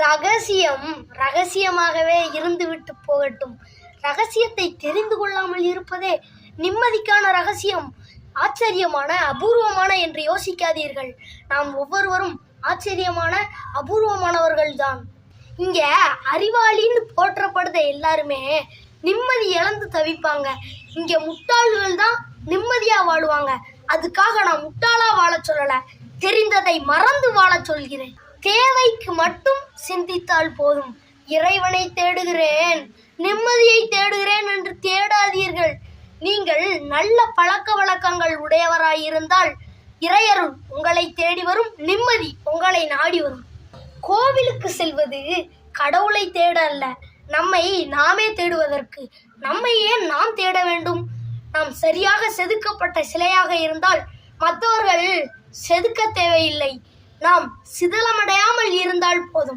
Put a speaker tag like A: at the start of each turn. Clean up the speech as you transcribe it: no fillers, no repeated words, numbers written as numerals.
A: ரகசியம் ரகசியமாகவே இருந்துவிட்டு போகட்டும். ரகசியத்தை தெரிந்து கொள்ளாமல் இருப்பதே நிம்மதிக்கான ரகசியம். ஆச்சரியமான, அபூர்வமான என்று யோசிக்காதீர்கள். நாம் ஒவ்வொருவரும் ஆச்சரியமான, அபூர்வமானவர்கள்தான். இங்க அறிவாளின்னு போற்றப்படுத எல்லாருமே நிம்மதி இழந்து தவிப்பாங்க. இங்க முட்டாள்கள் தான் நிம்மதியா வாழுவாங்க. அதுக்காக நான் முட்டாளா வாழ சொல்லல, தெரிந்ததை மறந்து வாழ சொல்கிறேன். தேவைக்கு மட்டும் சிந்தித்தால் போதும். இறைவனை தேடுகிறேன், நிம்மதியை தேடுகிறேன் என்று தேடாதீர்கள். நீங்கள் நல்ல பழக்க வழக்கங்கள் உடையவராயிருந்தால் இறையருள் உங்களை தேடி வரும், நிம்மதி உங்களை நாடி வரும். கோவிலுக்கு செல்வது கடவுளை தேட அல்ல, நம்மை நாமே தேடுவதற்கு. நம்மை ஏன் நாம் தேட வேண்டும்? நாம் சரியாக செதுக்கப்பட்ட சிலையாக இருந்தால் மற்றவர்கள் செதுக்க தேவையில்லை. நாம் சிதலமடையாமல் இருந்தால் போதும்.